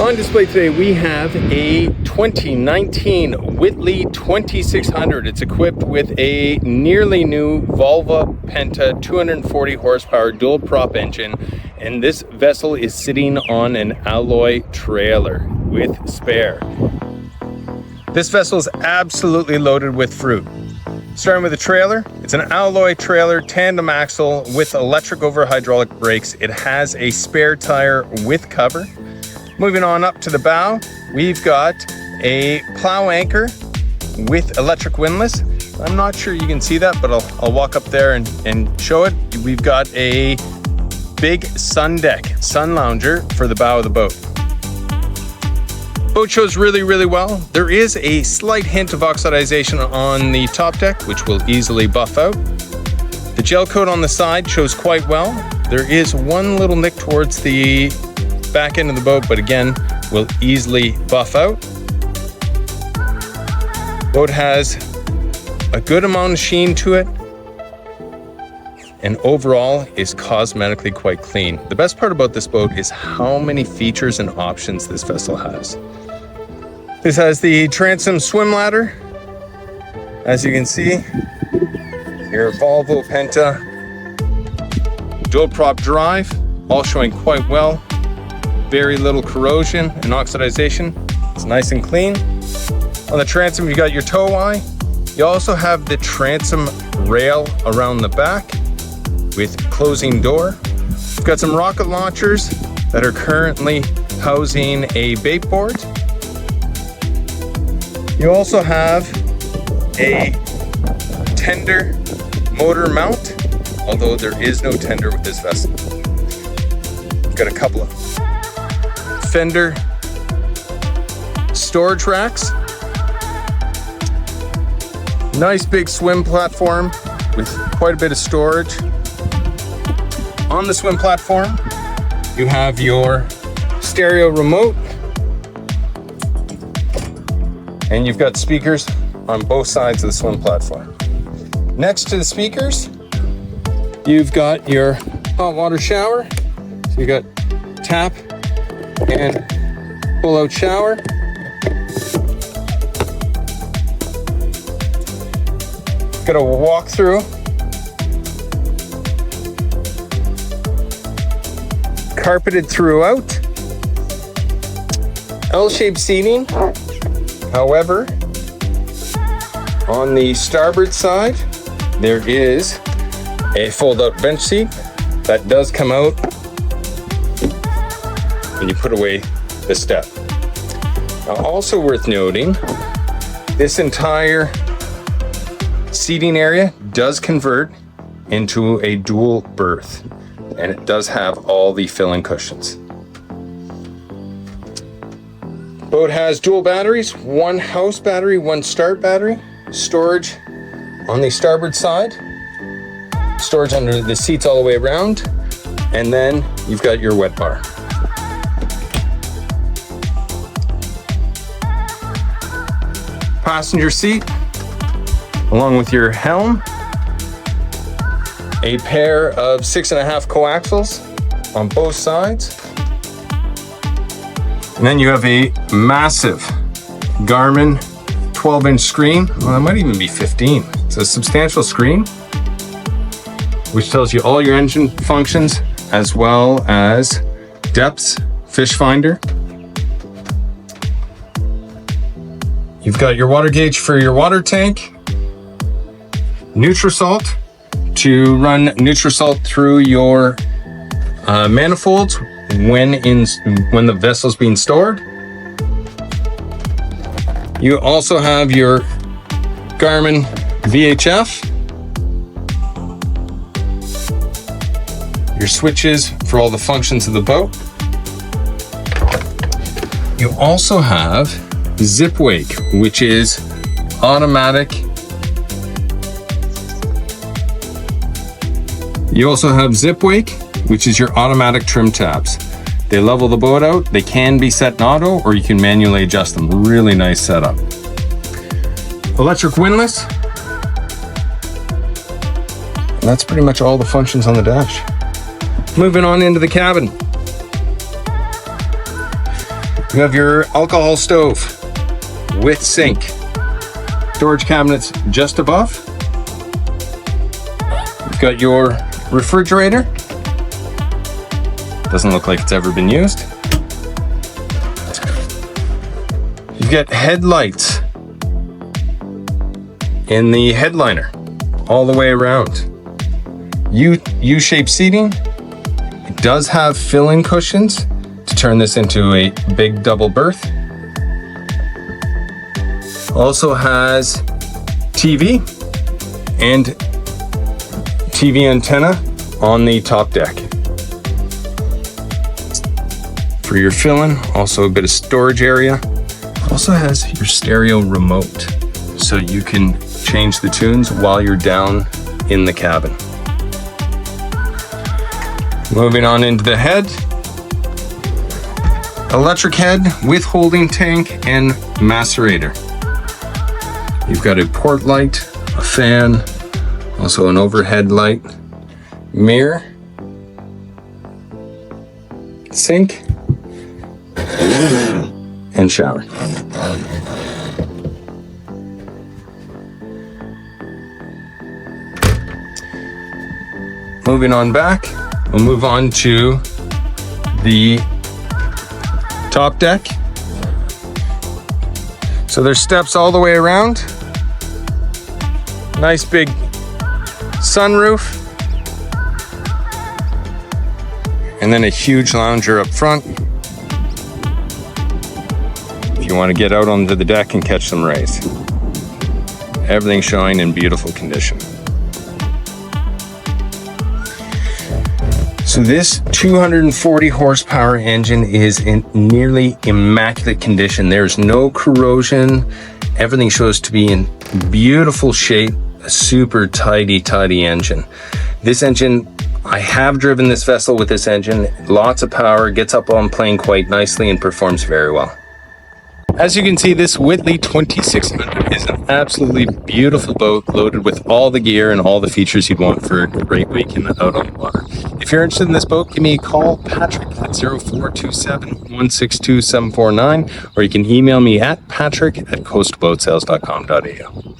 On display today, we have a 2019 Whittley 2600. It's equipped with a nearly new Volvo Penta 240 horsepower dual prop engine, and this vessel is sitting on an alloy trailer with spare. This vessel is absolutely loaded with fruit. Starting with the trailer, it's an alloy trailer, tandem axle with electric over hydraulic brakes. It has a spare tire with cover. Moving on up to the bow, we've got a plow anchor with electric windlass. I'm not sure you can see that, but I'll walk up there and show it. We've got a big sun deck, sun lounger for the bow of the boat. Boat shows really well. There is a slight hint of oxidization on the top deck, which will easily buff out. The gel coat on the side shows quite well. There is one little nick towards the back end of the boat, but again, will easily buff out. Boat has a good amount of sheen to it, and overall is cosmetically quite clean. The best part about this boat is how many features and options this vessel has. This has the Transom swim ladder. As you can see, your Volvo Penta dual prop drive, all showing quite well. Very little corrosion and oxidization. It's nice and clean. On the transom, you got your tow eye. You also have the transom rail around the back with closing door. You've got some rocket launchers that are currently housing a bait board. You also have a tender motor mount, although there is no tender with this vessel. You've got a couple of fender storage racks. Nice big swim platform with quite a bit of storage. On the swim platform, you have your stereo remote, and you've got speakers on both sides of the swim platform. Next to the speakers, you've got your hot water shower. So you got tap and pull out shower. Got a walk through. Carpeted throughout. L-shaped seating. However, on the starboard side, there is a fold-out bench seat that does come out when you put away the step. Now, also worth noting, this entire seating area does convert into a dual berth, and it does have all the filling cushions. Boat has dual batteries, one house battery, one start battery, storage on the starboard side, storage under the seats all the way around, and then you've got your wet bar. Passenger seat, along with your helm, a pair of 6.5 coaxials on both sides, and then you have a massive Garmin 12-inch screen. Well, it might even be 15. It's a substantial screen, which tells you all your engine functions, as well as depths, fish finder. You've got your water gauge for your water tank, Nutrisalt to run Nutrisalt through your manifolds when the vessel's being stored. You also have your Garmin VHF, your switches for all the functions of the boat. You also have Zip Wake, which is automatic. You also have Zip Wake, which is your automatic trim tabs. They level the boat out. They can be set in auto, or you can manually adjust them. Really nice setup. Electric windlass. And that's pretty much all the functions on the dash. Moving on into the cabin. You have your alcohol stove with sink. Storage cabinets just above. You've got your refrigerator. Doesn't look like it's ever been used. You've got headlights in the headliner all the way around. U-shaped seating. It does have fill-in cushions to turn this into a big double berth. Also has TV and TV antenna on the top deck. For your fill-in, also a bit of storage area. Also has your stereo remote, so you can change the tunes while you're down in the cabin. Moving on into the head. Electric head with holding tank and macerator. You've got a port light, a fan, also an overhead light, mirror, sink, and shower. Moving on back, we'll move on to the top deck. So there's steps all the way around. Nice big sunroof. And then a huge lounger up front if you want to get out onto the deck and catch some rays. Everything showing in beautiful condition. So this 240 horsepower engine is in nearly immaculate condition. There's no corrosion. Everything shows to be in beautiful shape. A super tidy engine. This engine, I have driven this vessel with this engine. Lots of power, gets up on plane quite nicely and performs very well. As you can see, this Whittley 2600 is an absolutely beautiful boat loaded with all the gear and all the features you'd want for a great weekend out on the water. If you're interested in this boat, give me a call, Patrick, at 0427-162-749, or you can email me at patrick@coastboatsales.com.au.